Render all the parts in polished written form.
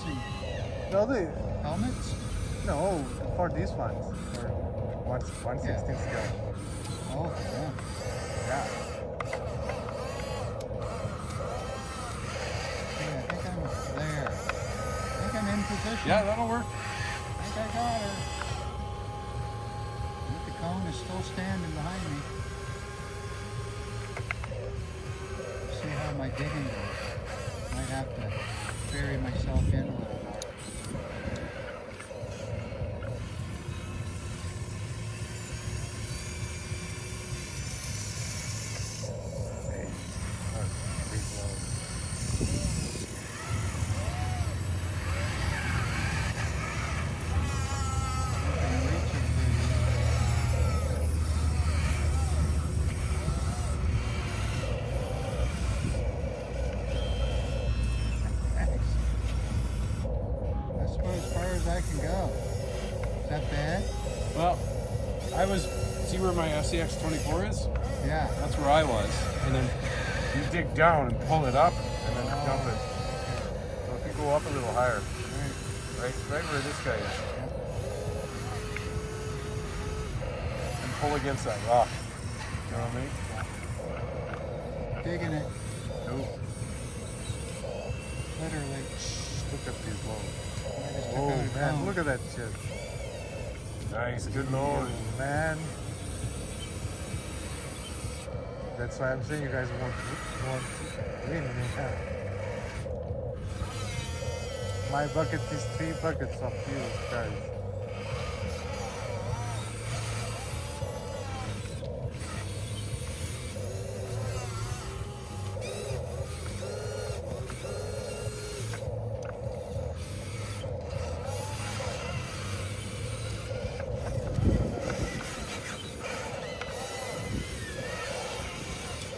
racing No, helmets? no, for these ones. For 1/16 scale. Oh, yeah. Yeah. Okay, I think I'm there. I think I'm in position. Yeah, that'll work. I think I got her. I think the cone is still standing behind me. See how my digging goes. Might have to bury myself in a little more. That's about as far as I can go. Is that bad? Well, I was, see where my FCX 24 is? Yeah. That's where I was. And then You dig down and pull it up and then dump it. So if you go up a little higher, right where this guy is, and pull against that rock. You know what I mean? Digging it. Nope. Literally. Look at these loads. I just took Oh out a man, cone. look at that shit. Nice, good load, man. That's why I'm saying you guys won't win anytime. My bucket is 3 buckets of fuel, guys.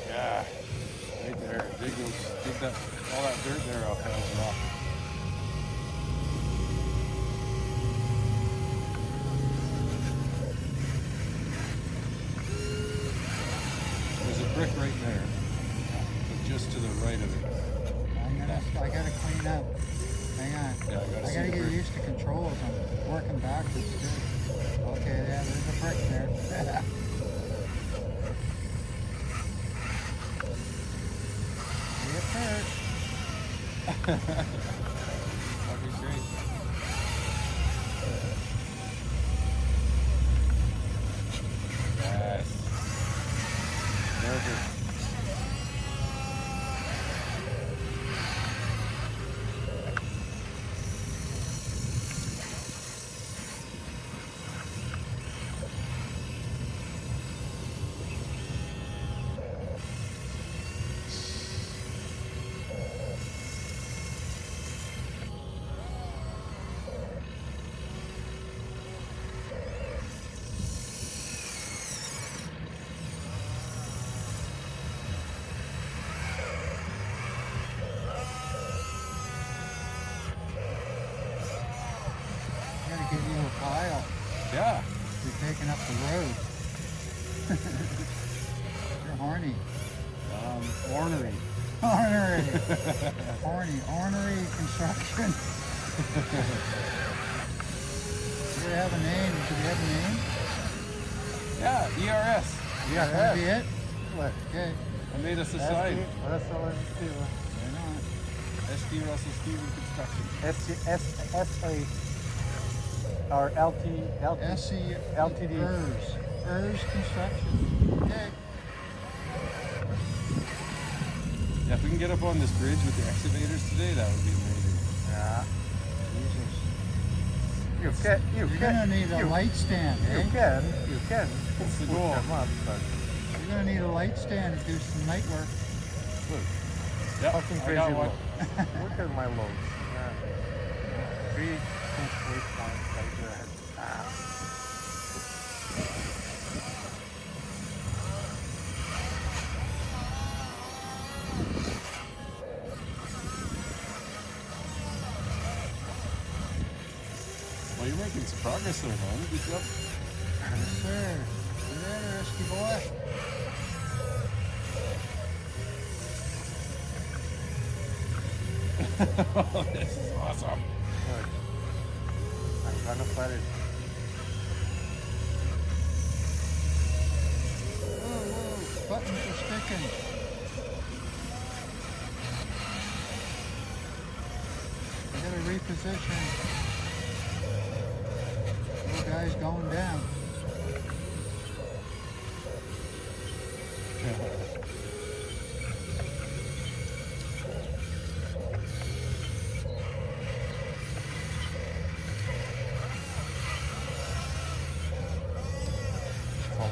yeah, right there. Dig that, all that dirt there off that rock. There's a brick right there, but just to the right of it. I gotta clean up. Hang on. Yeah, I gotta see gotta the get brick. used to controls. I'm working backwards too. Okay, yeah, there's a brick there. Get hurt. That'd be great. Yes. Nervous. Gotta get you a pile. Yeah. You're taking up the road. You're horny. Ornery. Ornery. Ornery construction. Do we have a name? Do we have a name? Yeah, ERS. Yeah, That'd be it? What? Okay. I made us a sign. That's all I'm saying. Why not? SD Russell Steven Construction. SA or LTD. SC LTD. ERS Construction. Okay. Yeah, if we can get up on this bridge with the excavators today, that would be amazing. Yeah. Jesus. You're You're gonna need a light stand, eh? You can What's the put goal? them up, but You're gonna need a light stand to do some night work. Look. Yeah, fucking I crazy got one. load. Look at my loads. Yeah. 3 complete points right there. Ah. Well, you're making some progress there, man. Good job. Yes, sir. You there, risky boy? This is awesome. Kind of flatted. Whoa, buttons are sticking. I gotta reposition. Little guy's going down.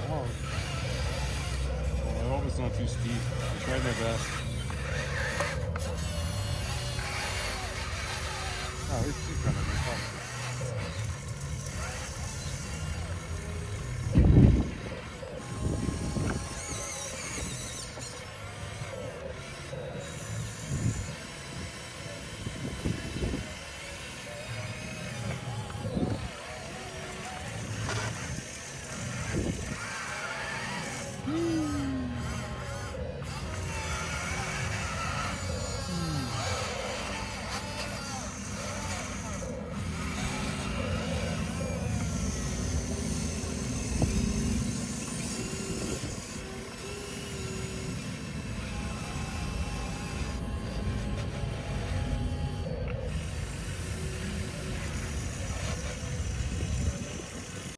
Well, I hope it's not too steep. I tried my best. no, it's gonna be fun.